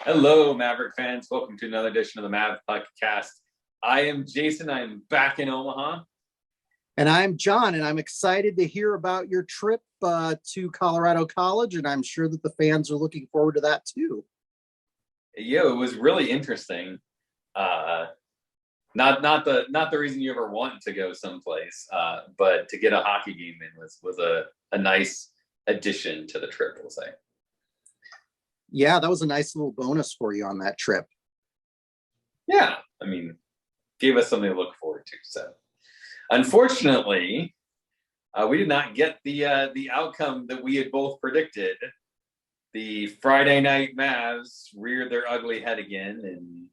Hello, Maverick fans. Welcome to another edition of the Mavpuckcast. I am Jason. I'm back in Omaha. And I'm John, and I'm excited to hear about your trip to Colorado College, and I'm sure that the fans are looking forward to that too. Yeah, it was really interesting. Not the reason you ever want to go someplace, but to get a hockey game in was a nice addition to the trip, we'll say. Yeah, that was a nice little bonus for you on that trip. Yeah, I mean, gave us something to look forward to. So, unfortunately, we did not get the outcome that we had both predicted. The Friday night Mavs reared their ugly head again, and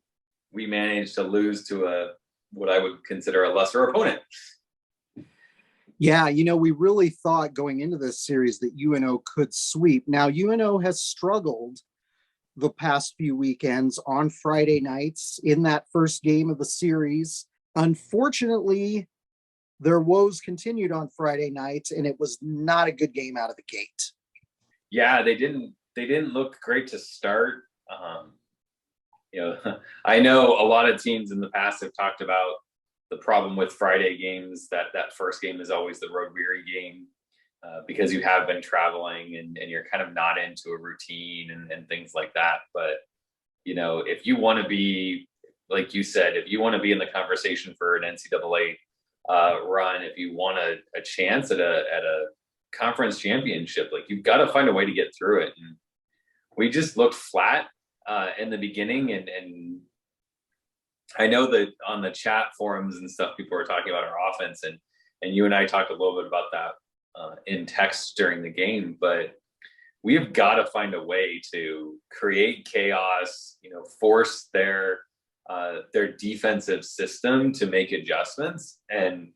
we managed to lose to what I would consider a lesser opponent. Yeah, we really thought going into this series that UNO could sweep. Now, UNO has struggled the past few weekends on Friday nights in that first game of the series. Unfortunately, their woes continued on Friday nights, and it was not a good game out of the gate. Yeah, they didn't look great to start. I know a lot of teams in the past have talked about the problem with Friday games, that first game is always the road weary game, because you have been traveling and you're kind of not into a routine and things like that. But, if you want to be, like you said, if you want to be in the conversation for an NCAA run, if you want a chance at a conference championship, like you've got to find a way to get through it. And we just looked flat in the beginning. And I know that on the chat forums and stuff, people were talking about our offense, and you and I talked a little bit about that in text during the game, but we have got to find a way to create chaos, force their defensive system to make adjustments. And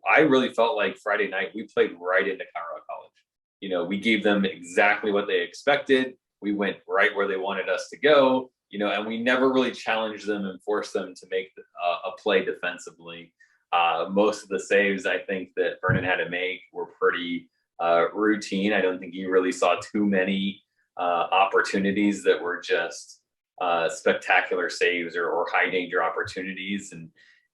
I really felt like Friday night we played right into Colorado College. We gave them exactly what they expected. We went right where they wanted us to go, and we never really challenged them and forced them to make a play defensively. Most of the saves I think that Vernon had to make were pretty routine. I don't think you really saw too many opportunities that were just spectacular saves or high danger opportunities.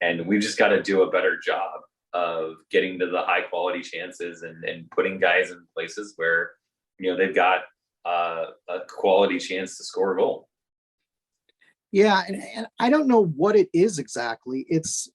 And we've just got to do a better job of getting to the high quality chances and putting guys in places where, they've got a quality chance to score a goal. Yeah, and I don't know what it is exactly. It's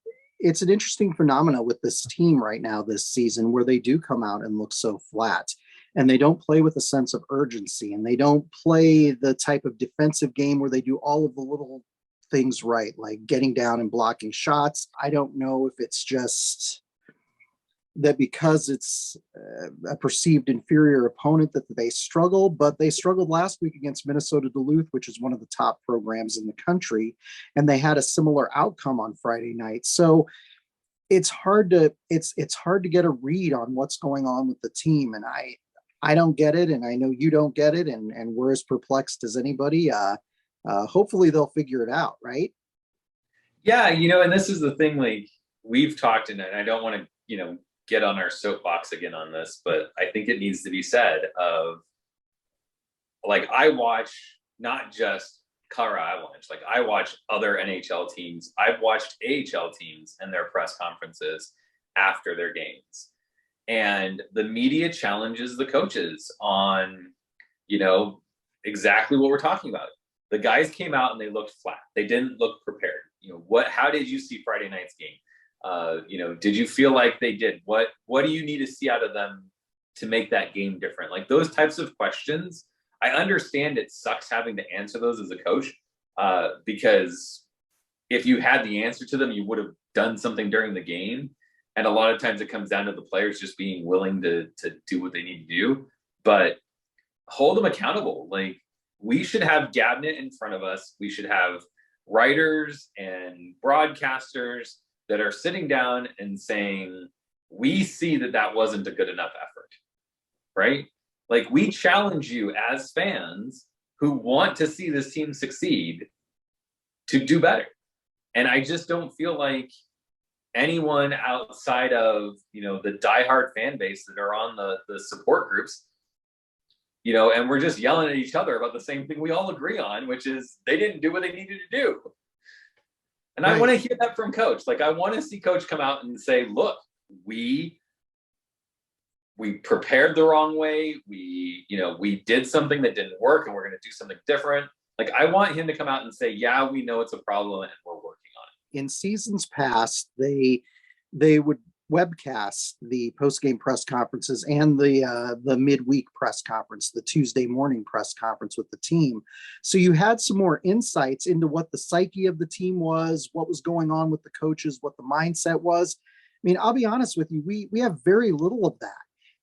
an interesting phenomena with this team right now this season, where they do come out and look so flat, and they don't play with a sense of urgency, and they don't play the type of defensive game where they do all of the little things right, like getting down and blocking shots. I don't know if it's just that because it's a perceived inferior opponent that they struggle, but they struggled last week against Minnesota Duluth, which is one of the top programs in the country, and they had a similar outcome on Friday night. So it's hard to get a read on what's going on with the team, and I don't get it, and I know you don't get it, and we're as perplexed as anybody. Hopefully they'll figure it out, right? Yeah, and this is the thing, like we've talked, and I don't want to, get on our soapbox again on this, but I think it needs to be said of, like, I watch not just Colorado Avalanche, like I watch other NHL teams. I've watched AHL teams and their press conferences after their games, and the media challenges the coaches on, exactly what we're talking about. The guys came out and they looked flat. They didn't look prepared. How did you see Friday night's game? Did you feel like they did? What do you need to see out of them to make that game different? Like those types of questions, I understand it sucks having to answer those as a coach, because if you had the answer to them, you would have done something during the game. And a lot of times it comes down to the players just being willing to do what they need to do, but hold them accountable. Like we should have Gabnet in front of us. We should have writers and broadcasters that are sitting down and saying, we see that wasn't a good enough effort, right? Like we challenge you as fans who want to see this team succeed to do better. And I just don't feel like anyone outside of, the diehard fan base that are on the support groups, and we're just yelling at each other about the same thing we all agree on, which is they didn't do what they needed to do. And right. I want to hear that from Coach. Like, I want to see Coach come out and say, look, we prepared the wrong way. We did something that didn't work and we're going to do something different. Like, I want him to come out and say, yeah, we know it's a problem and we're working on it. In seasons past, they would webcast the post-game press conferences and the midweek press conference, the Tuesday morning press conference with the team. So you had some more insights into what the psyche of the team was, what was going on with the coaches, what the mindset was. I mean, I'll be honest with you, we have very little of that.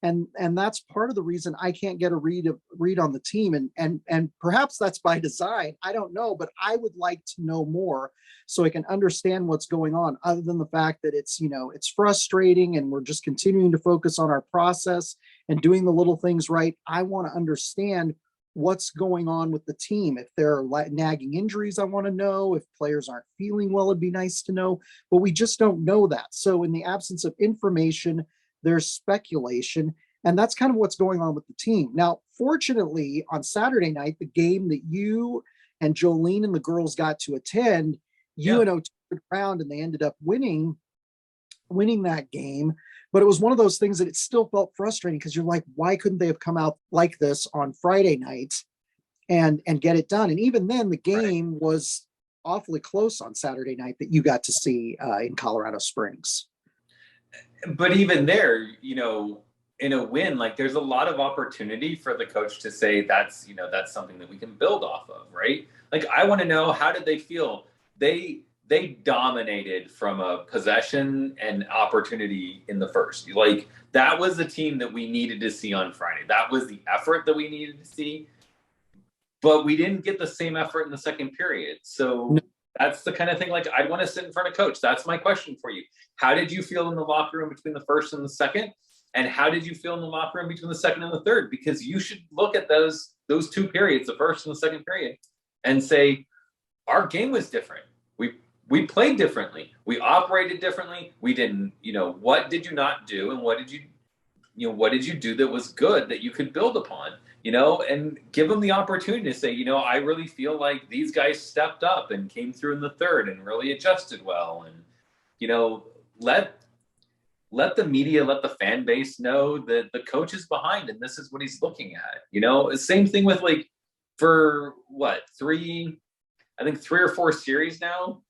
And that's part of the reason I can't get a read on the team. And perhaps that's by design. I don't know, but I would like to know more so I can understand what's going on, other than the fact that it's frustrating and we're just continuing to focus on our process and doing the little things right. I want to understand what's going on with the team. If there are nagging injuries, I want to know. If players aren't feeling well, it'd be nice to know, but we just don't know that. So in the absence of information, there's speculation, and that's kind of what's going on with the team. Now, fortunately, on Saturday night, the game that you and Jolene and the girls got to attend, UNO turned around and they ended up winning that game. But it was one of those things that it still felt frustrating, because you're like, why couldn't they have come out like this on Friday night and get it done? And even then, the game was awfully close on Saturday night that you got to see in Colorado Springs. But even there, in a win, like, there's a lot of opportunity for the coach to say that's something that we can build off of, right? Like, I want to know, how did they feel? They dominated from a possession and opportunity in the first. Like, that was the team that we needed to see on Friday. That was the effort that we needed to see. But we didn't get the same effort in the second period. So that's the kind of thing, like, I'd want to sit in front of Coach. That's my question for you. How did you feel in the locker room between the first and the second? And how did you feel in the locker room between the second and the third? Because you should look at those two periods, the first and the second period, and say, our game was different. We played differently. We operated differently. We didn't, what did you not do? And what did you do that was good that you could build upon? And give them the opportunity to say, I really feel like these guys stepped up and came through in the third and really adjusted well. And, let the media, let the fan base know that the coach is behind and this is what he's looking at. Same thing with, like, for three or four series now,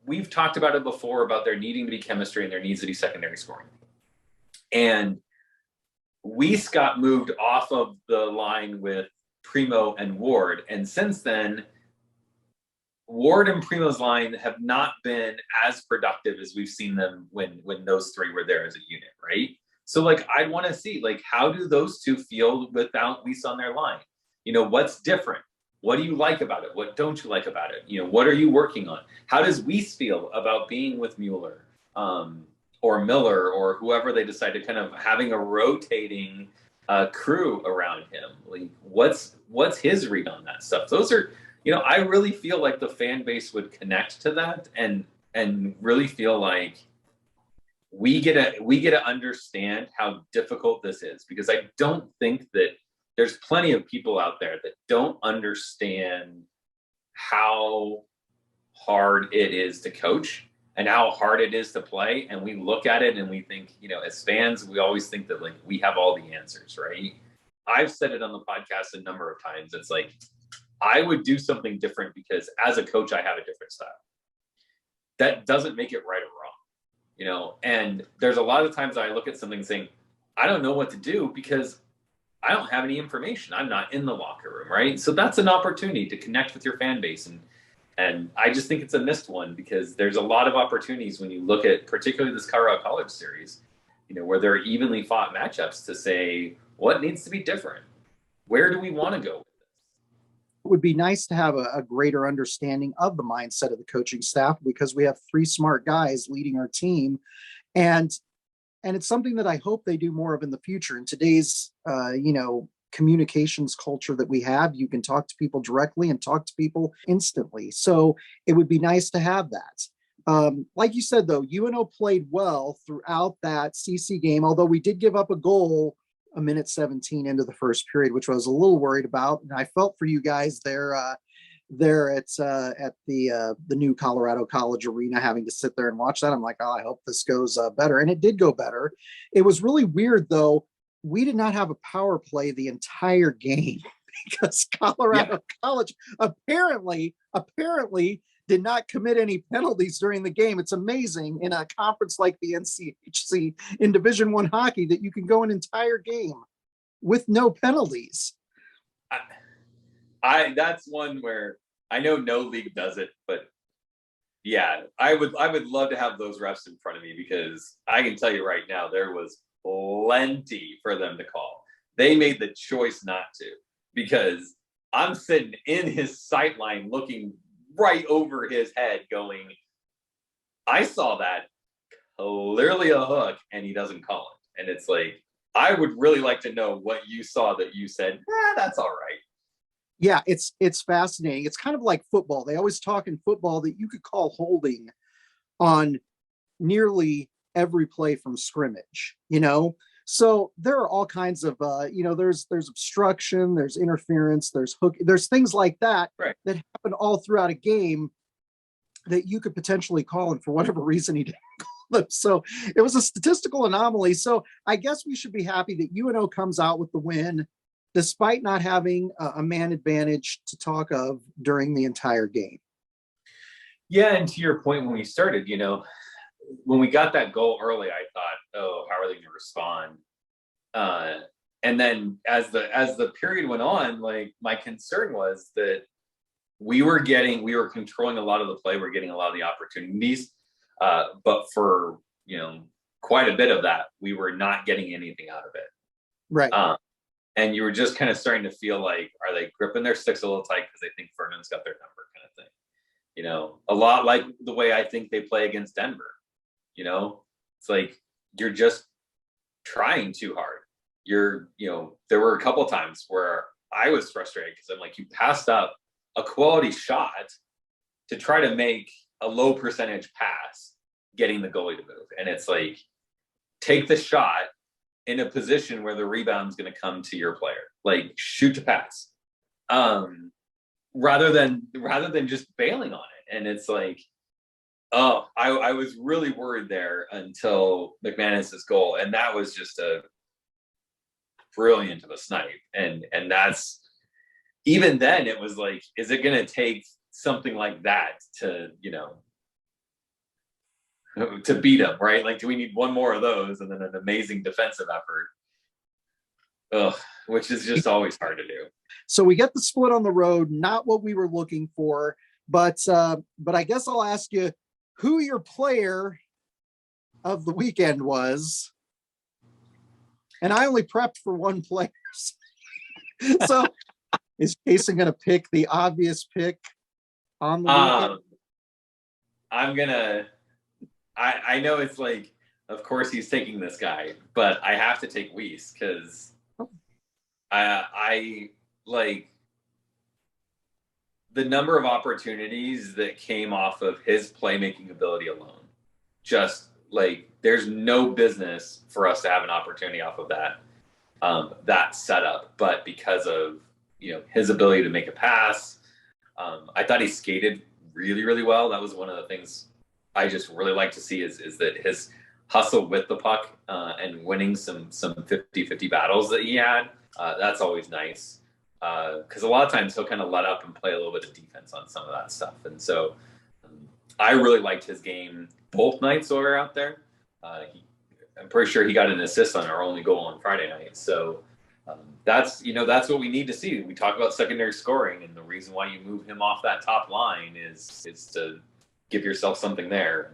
we've talked about it before, about there needing to be chemistry and there needs to be secondary scoring. And Whioux got moved off of the line with Primo and Ward. And since then, Ward and Primo's line have not been as productive as we've seen them when those three were there as a unit, right? So, like, I want to see, like, how do those two feel without Whioux on their line? What's different? What do you like about it? What don't you like about it? What are you working on? How does Whioux feel about being with Mueller or Miller or whoever they decide to kind of having a rotating crew around him? Like, what's his read on that stuff? Those are, I really feel like the fan base would connect to that and really feel like we get to understand how difficult this is, because I don't think that there's plenty of people out there that don't understand how hard it is to coach and how hard it is to play. And we look at it and we think, as fans, we always think that, like, we have all the answers, right? I've said it on the podcast a number of times. It's like, I would do something different because as a coach, I have a different style. That doesn't make it right or wrong, and there's a lot of times I look at something saying, I don't know what to do because I don't have any information. I'm not in the locker room, right? So that's an opportunity to connect with your fan base. And I just think it's a missed one, because there's a lot of opportunities when you look at particularly this Colorado College series, where there are evenly fought matchups, to say, what needs to be different? Where do we want to go with this? It would be nice to have a greater understanding of the mindset of the coaching staff, because we have three smart guys leading our team. And it's something that I hope they do more of in the future. In today's, communications culture that we have, you can talk to people directly and talk to people instantly. So it would be nice to have that. Like you said, though, UNO played well throughout that CC game, although we did give up a goal a minute 17 into the first period, which I was a little worried about. And I felt for you guys there at the new Colorado College Arena, having to sit there and watch that. I'm like, oh, I hope this goes better. And it did go better. It was really weird, though. We did not have a power play the entire game because Colorado College apparently did not commit any penalties during the game. It's amazing in a conference like the NCHC in Division I hockey that you can go an entire game with no penalties. That's one where I know no league does it, but yeah, I would love to have those refs in front of me, because I can tell you right now, there was plenty for them to call. They made the choice not to, because I'm sitting in his sight line looking right over his head going, I saw that, clearly a hook, and he doesn't call it. And it's like, I would really like to know what you saw that you said, that's all right. Yeah, it's fascinating. It's kind of like football. They always talk in football that you could call holding on nearly every play from scrimmage, So there are all kinds of, there's obstruction, there's interference, there's hook, there's things like that that happen all throughout a game that you could potentially call, and for whatever reason he didn't call them. So it was a statistical anomaly. So I guess we should be happy that UNO comes out with the win, despite not having a man advantage to talk of during the entire game. Yeah, and to your point, when we started, when we got that goal early, I thought, oh, how are they going to respond? And then as the period went on, like, my concern was that we were controlling a lot of the play, we're getting a lot of the opportunities, but for quite a bit of that, we were not getting anything out of it. Right. And you were just kind of starting to feel like, are they gripping their sticks a little tight because they think Fernand's got their number, kind of thing? A lot like the way I think they play against Denver. It's like, you're just trying too hard. There were a couple of times where I was frustrated because I'm like, you passed up a quality shot to try to make a low percentage pass, getting the goalie to move. And it's like, take the shot in a position where the rebound's going to come to your player, like, shoot to pass, rather than just bailing on it. And it's like, oh, I was really worried there until McManus's goal. And that was just a brilliant of a snipe. And that's, even then it was like, is it going to take something like that to beat him, right? Like, do we need one more of those and then an amazing defensive effort? Which is just always hard to do. So we get the split on the road, not what we were looking for, but I guess I'll ask you who your player of the weekend was. And I only prepped for one player. So is Jason going to pick the obvious pick on the weekend? I know it's like, of course he's taking this guy, but I have to take Whioux, because I like the number of opportunities that came off of his playmaking ability alone. Just like, there's no business for us to have an opportunity off of that setup, but because of his ability to make a pass, I thought he skated really, really well. That was one of the things I just really like to see is that his hustle with the puck and winning some 50-50 battles that he had. That's always nice, because a lot of times he'll kind of let up and play a little bit of defense on some of that stuff. And so I really liked his game both nights we were out there. I'm pretty sure he got an assist on our only goal on Friday night. So that's what we need to see. We talk about secondary scoring, and the reason why you move him off that top line is to give yourself something there.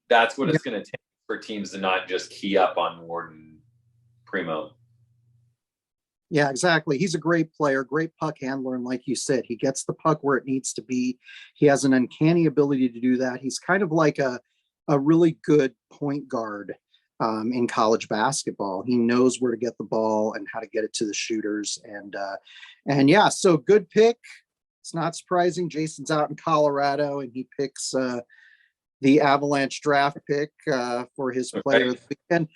That's what it's going to take for teams to not just key up on Ward and Primo. Yeah, exactly. He's a great player, great puck handler. And like you said, he gets the puck where it needs to be. He has an uncanny ability to do that. He's kind of like a really good point guard in college basketball. He knows where to get the ball and how to get it to the shooters. And yeah, so good pick. It's not surprising. Jason's out in Colorado, and he picks the Avalanche draft pick for his player of the weekend.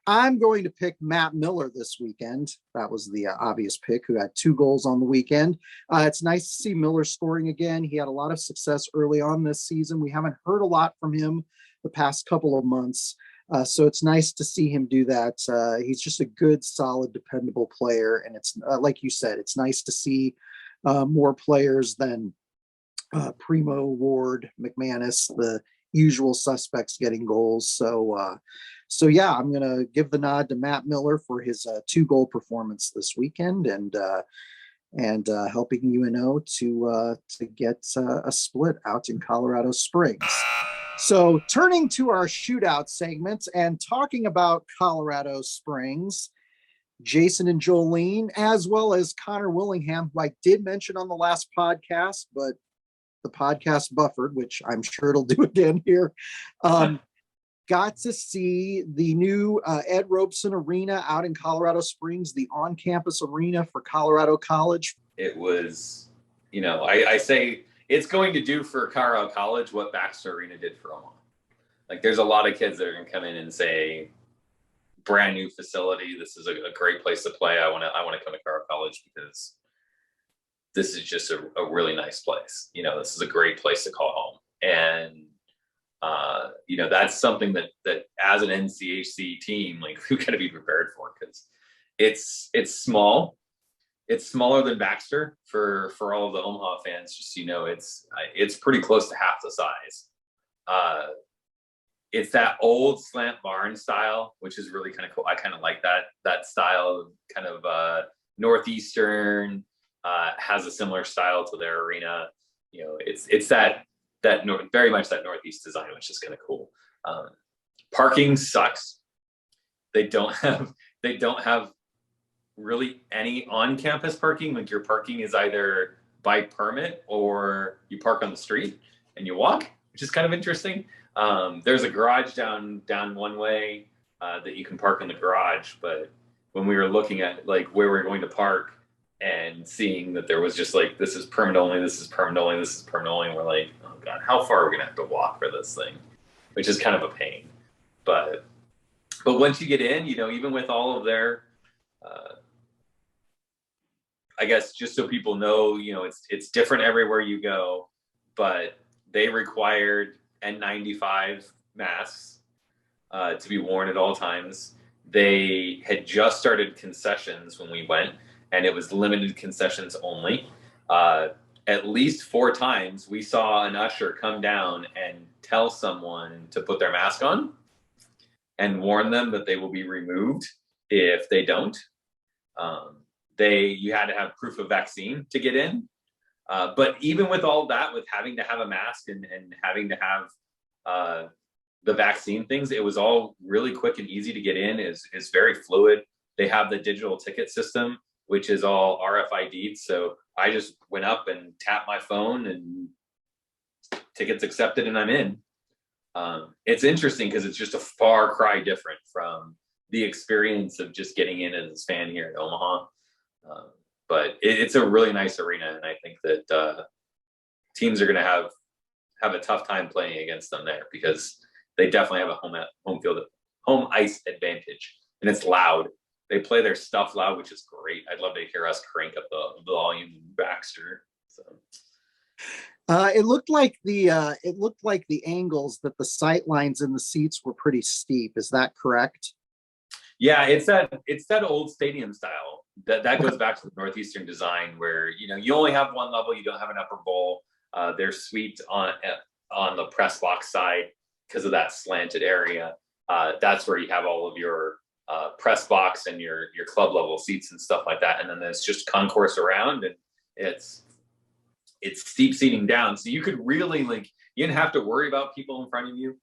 I'm going to pick Matt Miller this weekend. That was the obvious pick, who had 2 goals on the weekend. It's nice to see Miller scoring again. He had a lot of success early on this season. We haven't heard a lot from him the past couple of months. So it's nice to see him do that. He's just a good, solid, dependable player. And it's like you said, it's nice to see more players than Primo, Ward, McManus, the usual suspects getting goals. So yeah, I'm going to give the nod to Matt Miller for his 2-goal performance this weekend and helping UNO to get a split out in Colorado Springs. So turning to our shootout segments and talking about Colorado Springs, Jason and Jolene, as well as Connor Willingham, who I did mention on the last podcast, but the podcast buffered, which I'm sure it'll do again here. Got to see the new Ed Robson Arena out in Colorado Springs, the on-campus arena for Colorado College. It was, I say it's going to do for Colorado College what Baxter Arena did for Omaha. Like, there's a lot of kids that are going to come in and say, brand new facility, this is a great place to play. I want to come to Colorado College because this is just a really nice place. This is a great place to call home. And that's something that as an NCHC team, like, we've got to be prepared for, because it's small. It's smaller than Baxter for all of the Omaha fans. Just, it's pretty close to half the size. It's that old slant barn style, which is really kind of cool. I kind of like that style, kind of Northeastern, has a similar style to their arena. It's that very much that Northeast design, which is kind of cool. Parking sucks. They don't have really any on-campus parking. Like, your parking is either by permit or you park on the street and you walk, which is kind of interesting. There's a garage down one way that you can park in the garage, but when we were looking at like where we're going to park and seeing that there was just like, this is permit only, this is permit only, this is permit only, and we're like, oh god, how far are we gonna have to walk for this thing? Which is kind of a pain. But once you get in, even with all of their I guess just so people know, it's different everywhere you go, but they required N95 masks to be worn at all times. They had just started concessions when we went, and it was limited concessions only. At least 4 times we saw an usher come down and tell someone to put their mask on and warn them that they will be removed if they don't. You had to have proof of vaccine to get in. But even with all that, with having to have a mask and having to have the vaccine things, it was all really quick and easy to get in. Is very fluid. They have the digital ticket system, which is all RFID. So I just went up and tapped my phone and tickets accepted and I'm in. It's interesting because it's just a far cry different from the experience of just getting in as a fan here at Omaha. But it's a really nice arena, and I think that teams are going to have a tough time playing against them there, because they definitely have a home ice advantage, and it's loud. They play their stuff loud, which is great. I'd love to hear us crank up the volume in Baxter. So. It looked like the angles, that the sight lines in the seats were pretty steep. Is that correct? Yeah, it's that old stadium style. That goes back to the Northeastern design, where you only have one level, you don't have an upper bowl. They're sweeped on the press box side because of that slanted area. That's where you have all of your press box and your club level seats and stuff like that. And then there's just concourse around, and it's steep seating down. So you could really, you didn't have to worry about people in front of you.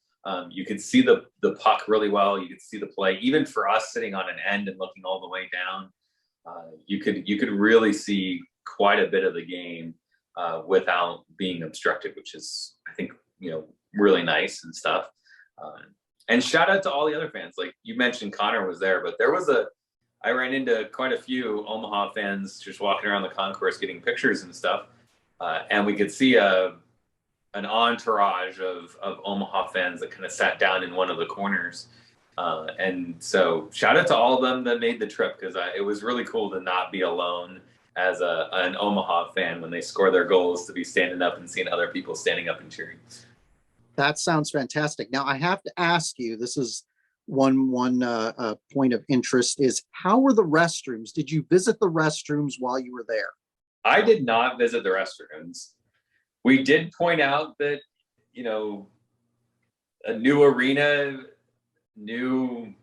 You could see the puck really well. You could see the play. Even for us sitting on an end and looking all the way down, you could really see quite a bit of the game without being obstructed, which is, I think, really nice and stuff. And shout out to all the other fans. Like you mentioned, Connor was there, but I ran into quite a few Omaha fans just walking around the concourse getting pictures and stuff. and we could see an entourage of Omaha fans that kind of sat down in one of the corners. And so shout out to all of them that made the trip, because it was really cool to not be alone as an Omaha fan when they score their goals, to be standing up and seeing other people standing up and cheering. That sounds fantastic. Now I have to ask you, this is one point of interest, is how were the restrooms? Did you visit the restrooms while you were there? I did not visit the restrooms. We did point out that, a new arena, new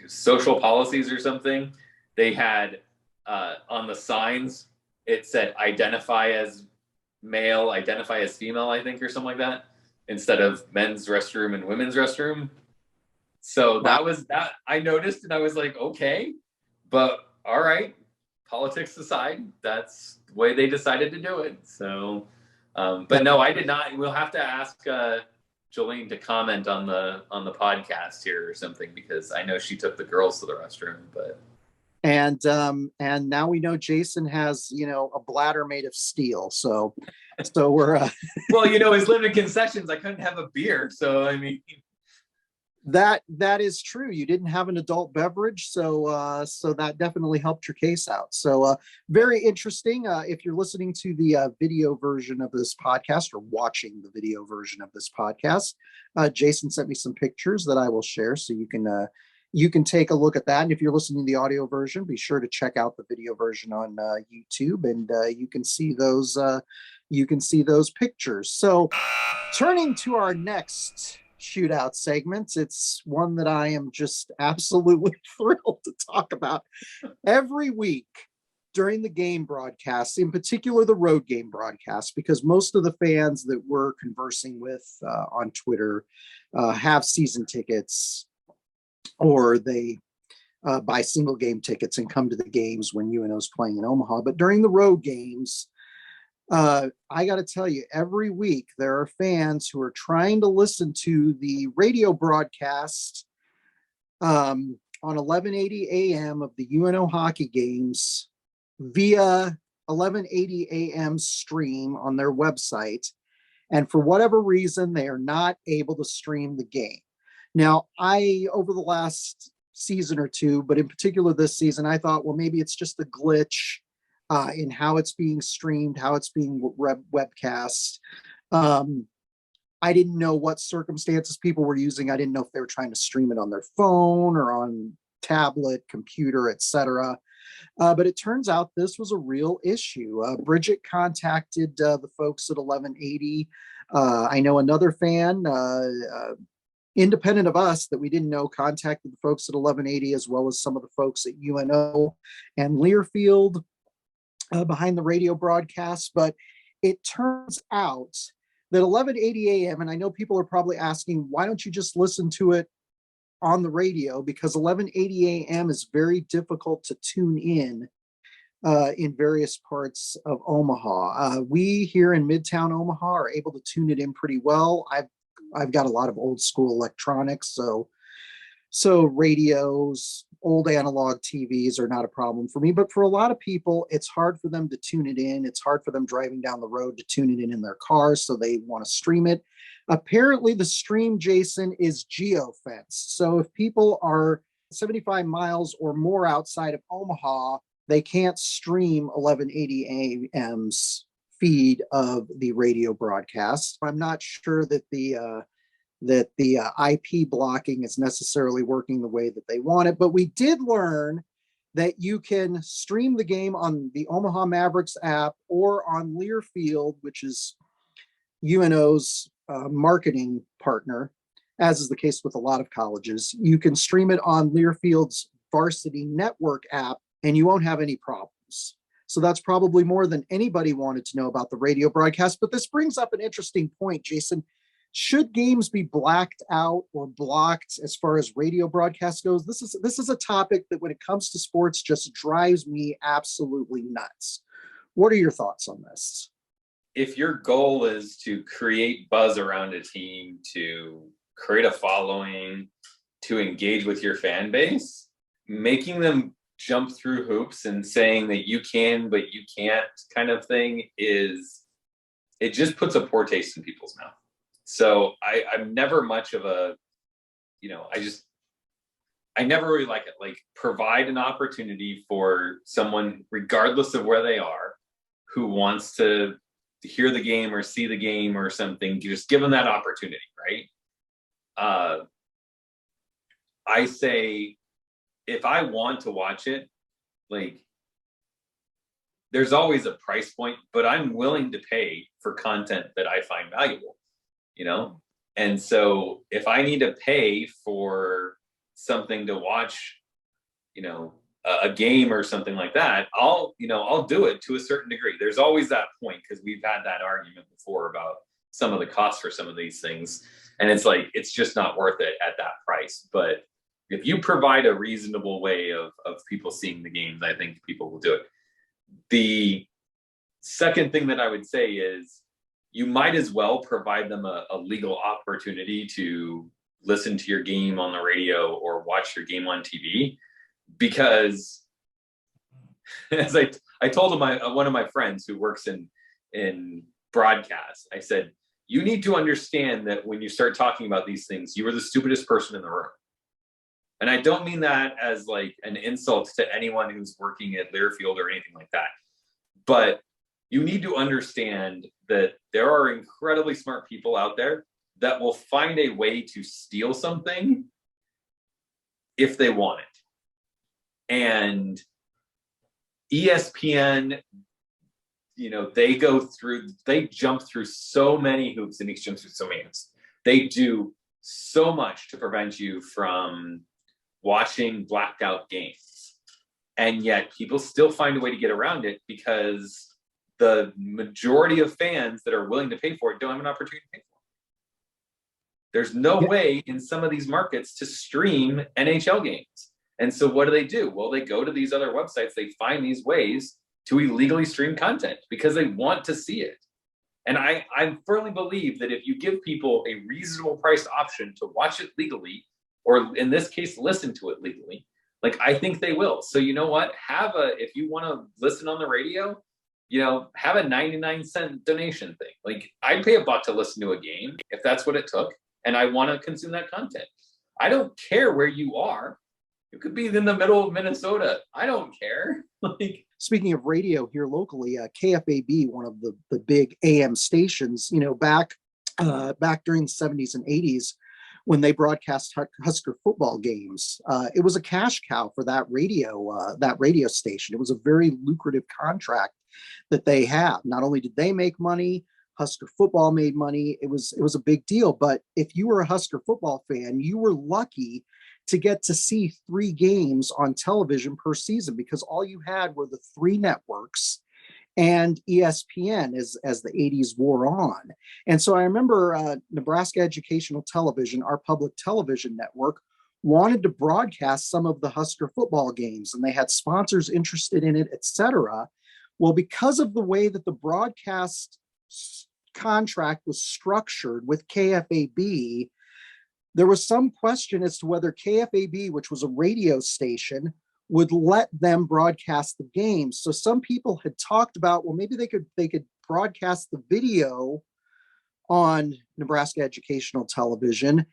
social policies or something. They had on the signs, it said identify as male, identify as female, I think, or something like that, instead of men's restroom and women's restroom. So that was that I noticed, and I was like, okay, but all right, politics aside, that's the way they decided to do it. So, but no, I did not. We'll have to ask Jolene to comment on the podcast here or something, because I know she took the girls to the restroom, but. And now we know Jason has, a bladder made of steel. So we're well, his living concessions, I couldn't have a beer, so I mean. That is true. You didn't have an adult beverage, so that definitely helped your case out. So very interesting. If you're listening to the video version of this podcast, or watching the video version of this podcast, Jason sent me some pictures that I will share, so you can take a look at that. And if you're listening to the audio version, be sure to check out the video version on YouTube, and you can see those pictures. So turning to our next shootout segments, it's one that I am just absolutely thrilled to talk about. Every week during the game broadcasts, in particular the road game broadcasts, because most of the fans that we're conversing with on Twitter have season tickets, or they buy single game tickets and come to the games when UNO's playing in Omaha. But during the road games, I got to tell you, every week there are fans who are trying to listen to the radio broadcast on 1180 AM of the UNO hockey games via 1180 AM stream on their website. And for whatever reason, they are not able to stream the game. Now, over the last season or two, but in particular this season, I thought, well, maybe it's just a glitch in how it's being streamed, how it's being webcast. I didn't know what circumstances people were using. I didn't know if they were trying to stream it on their phone or on tablet, computer, etc. But it turns out this was a real issue. Bridget contacted the folks at 1180. I know another fan, independent of us, that we didn't know, contacted the folks at 1180, as well as some of the folks at UNO and Learfield behind the radio broadcast. But it turns out that 1180 AM, and I know people are probably asking, why don't you just listen to it on the radio? Because 1180 AM is very difficult to tune in various parts of Omaha. We here in Midtown Omaha are able to tune it in pretty well. I've got a lot of old school electronics, so radios, old analog TVs are not a problem for me. But for a lot of people, it's hard for them to tune it in. It's hard for them driving down the road to tune it in their cars, so they want to stream it. Apparently, the stream, Jason, is geo-fenced. So if people are 75 miles or more outside of Omaha, they can't stream 1180 AM's feed of the radio broadcast. I'm not sure that the IP blocking is necessarily working the way that they want it, but we did learn that you can stream the game on the Omaha Mavericks app or on Learfield, which is UNO's marketing partner, as is the case with a lot of colleges. You can stream it on Learfield's Varsity Network app, and you won't have any problems. So that's probably more than anybody wanted to know about the radio broadcast. But this brings up an interesting point, Jason. Should games be blacked out or blocked as far as radio broadcast goes? This is a topic that, when it comes to sports, just drives me absolutely nuts. What are your thoughts on this? If your goal is to create buzz around a team, to create a following, to engage with your fan base, making them jump through hoops and saying that you can but you can't kind of thing is it just puts a poor taste in people's mouth. So I'm never much of a, I never really like it. Like, provide an opportunity for someone, regardless of where they are, who wants to hear the game or see the game or something. Just give them that opportunity, right? I say, if I want to watch it, like, there's always a price point, but I'm willing to pay for content that I find valuable, you know? And so if I need to pay for something to watch, a game or something like that, I'll do it to a certain degree. There's always that point, because we've had that argument before about some of the costs for some of these things. And it's like, it's just not worth it at that price. But if you provide a reasonable way of people seeing the games, I think people will do it. The second thing that I would say is, you might as well provide them a legal opportunity to listen to your game on the radio or watch your game on TV. Because as I told one of my friends who works in broadcast, I said, you need to understand that when you start talking about these things, you are the stupidest person in the room. And I don't mean that as like an insult to anyone who's working at Learfield or anything like that. But you need to understand that there are incredibly smart people out there that will find a way to steal something if they want it. And ESPN, they jump through so many hoops, and jump through so many hoops. They do so much to prevent you from watching blacked out games. And yet people still find a way to get around it, because the majority of fans that are willing to pay for it don't have an opportunity to pay for it. There's no way in some of these markets to stream NHL games. And so what do? Well, they go to these other websites. They find these ways to illegally stream content because they want to see it. And I firmly believe that if you give people a reasonable priced option to watch it legally, or in this case, listen to it legally, like, I think they will. So you know what? If you want to listen on the radio, have a 99-cent donation thing. Like, I'd pay $1 to listen to a game if that's what it took, and I want to consume that content. I don't care where you are. You could be in the middle of Minnesota. I don't care. Like, speaking of radio here locally, KFAB, one of the big AM stations, back during the 70s and 80s, when they broadcast Husker football games, it was a cash cow for that radio station. It was a very lucrative contract that they have. Not only did they make money, Husker football made money. It was a big deal. But if you were a Husker football fan, you were lucky to get to see 3 games on television per season, because all you had were the 3 networks and ESPN as the 80s wore on. And so I remember Nebraska Educational Television, our public television network, wanted to broadcast some of the Husker football games, and they had sponsors interested in it, etc. Well, because of the way that the broadcast contract was structured with KFAB, there was some question as to whether KFAB, which was a radio station, would let them broadcast the games. So some people had talked about, well, maybe they could broadcast the video on Nebraska Educational Television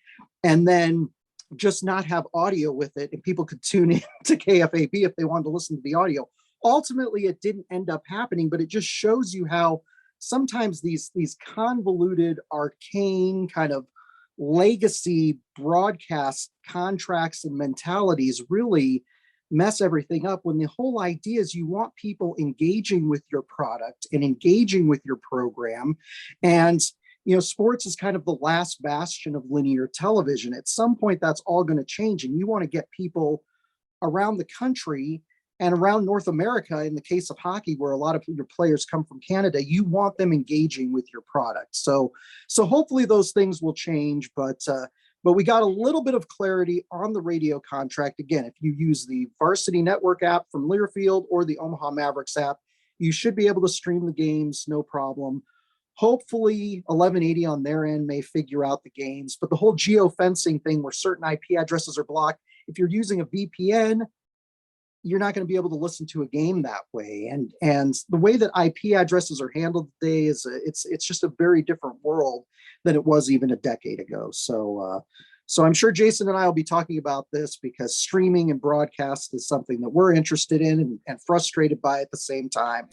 and then just not have audio with it, and people could tune in to KFAB if they wanted to listen to the audio. Ultimately, it didn't end up happening, but it just shows you how sometimes these convoluted, arcane kind of legacy broadcast contracts and mentalities really mess everything up, when the whole idea is you want people engaging with your product and engaging with your program. And sports is kind of the last bastion of linear television. At some point, that's all going to change, and you want to get people around the country and around North America, in the case of hockey, where a lot of your players come from Canada, you want them engaging with your product. So hopefully those things will change, but we got a little bit of clarity on the radio contract. Again, if you use the Varsity Network app from Learfield or the Omaha Mavericks app, you should be able to stream the games, no problem. Hopefully 1180 on their end may figure out the games, but the whole geofencing thing where certain IP addresses are blocked, if you're using a VPN, you're not going to be able to listen to a game that way. And the way that IP addresses are handled today is it's just a very different world than it was even a decade ago. So I'm sure Jason and I will be talking about this because streaming and broadcast is something that we're interested in and frustrated by at the same time.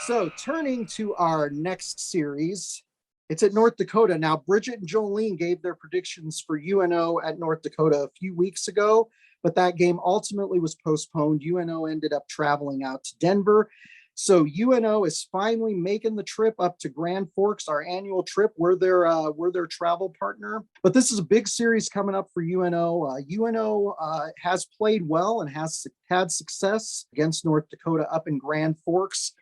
So turning to our next series, it's at North Dakota. Now, Bridget and Jolene gave their predictions for UNO at North Dakota a few weeks ago, but that game ultimately was postponed. UNO ended up traveling out to Denver. So UNO is finally making the trip up to Grand Forks, our annual trip. We're their travel partner. But this is a big series coming up for UNO. UNO has played well and has had success against North Dakota up in Grand Forks.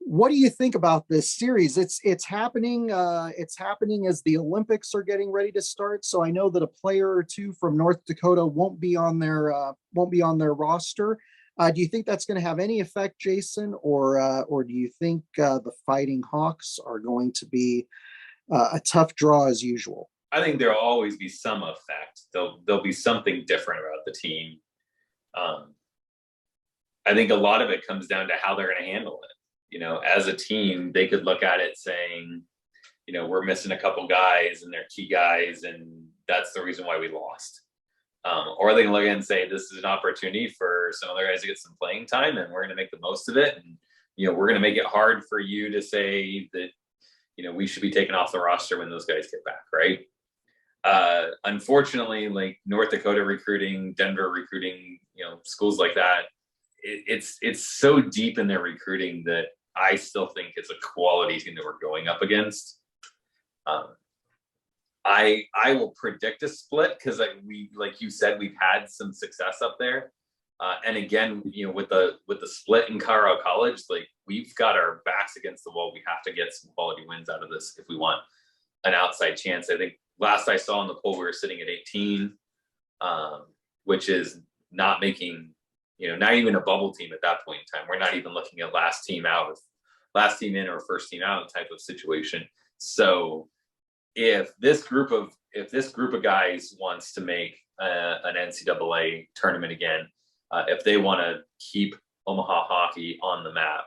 What do you think about this series? It's happening. It's happening as the Olympics are getting ready to start. So I know that a player or two from North Dakota won't be on their roster. Do you think that's going to have any effect, Jason, or do you think the Fighting Hawks are going to be a tough draw as usual? I think there'll always be some effect. There'll be something different about the team. I think a lot of it comes down to how they're going to handle it. As a team, they could look at it saying, we're missing a couple guys and they're key guys, and that's the reason why we lost. Or they can look at it and say, this is an opportunity for some other guys to get some playing time, and we're going to make the most of it. And, we're going to make it hard for you to say that, we should be taken off the roster when those guys get back, right? Unfortunately, like North Dakota recruiting, Denver recruiting, schools like that, it's so deep in their recruiting that I still think it's a quality team that we're going up against. I will predict a split because like you said, we've had some success up there. And again, with the split in Colorado College, like we've got our backs against the wall. We have to get some quality wins out of this if we want an outside chance. I think last I saw in the poll, we were sitting at 18, which is not making, not even a bubble team at that point in time. We're not even looking at last team in or first team out type of situation. So if this group of guys wants to make an NCAA tournament again, if they want to keep Omaha hockey on the map,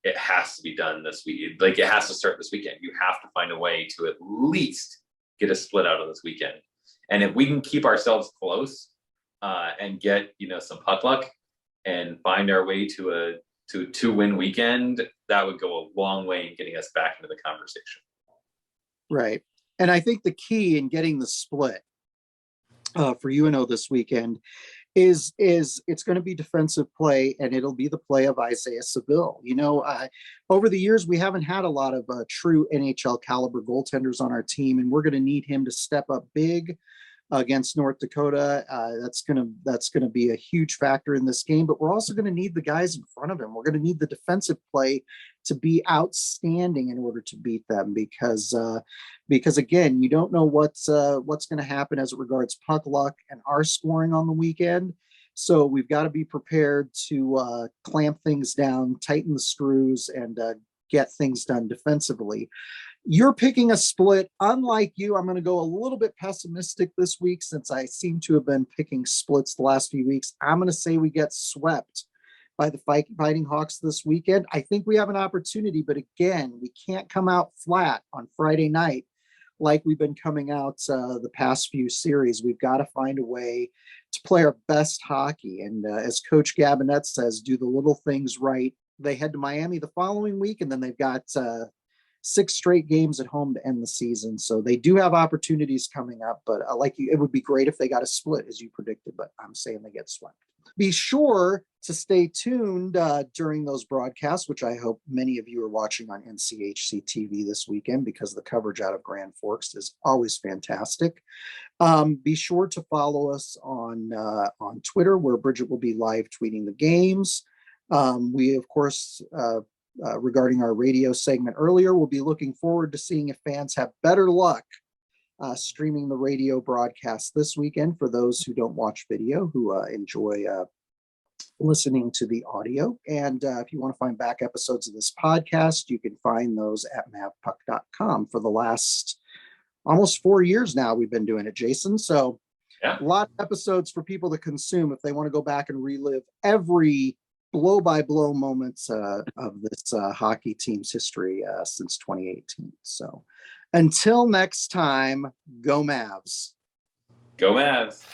it has to be done this week. Like it has to start this weekend. You have to find a way to at least get a split out of this weekend. And if we can keep ourselves close and get some puck luck and find our way to a 2-win weekend, that would go a long way in getting us back into the conversation. Right. And I think the key in getting the split for UNO this weekend is it's going to be defensive play, and it'll be the play of Isaiah Seville. Over the years, we haven't had a lot of true NHL caliber goaltenders on our team, and we're going to need him to step up big against North Dakota. That's going to be a huge factor in this game, but we're also going to need the guys in front of him. We're going to need the defensive play to be outstanding in order to beat them because again, you don't know what's going to happen as it regards puck luck and our scoring on the weekend. So we've got to be prepared to clamp things down, tighten the screws, and get things done defensively. You're picking a split. Unlike you, I'm going to go a little bit pessimistic this week since I seem to have been picking splits the last few weeks. I'm going to say we get swept by the Fighting Hawks this weekend. I think we have an opportunity, but again, we can't come out flat on Friday night like we've been coming out the past few series. We've got to find a way to play our best hockey. And as Coach Gabinet says, do the little things right. They head to Miami the following week, and then they've got 6 straight games at home to end the season. So they do have opportunities coming up, but it would be great if they got a split as you predicted, but I'm saying they get swept. Be sure to stay tuned during those broadcasts, which I hope many of you are watching on NCHC TV this weekend because the coverage out of Grand Forks is always fantastic. Be sure to follow us on Twitter, where Bridget will be live tweeting the games. We, of course, regarding our radio segment earlier, we'll be looking forward to seeing if fans have better luck streaming the radio broadcast this weekend for those who don't watch video, who enjoy listening to the audio. And if you want to find back episodes of this podcast, you can find those at mavpuck.com. For the last almost 4 years now, we've been doing it, Jason. So Yeah. A lot of episodes for people to consume if they want to go back and relive every blow-by-blow moments of this hockey team's history since 2018. So until next time, go Mavs. Go Mavs.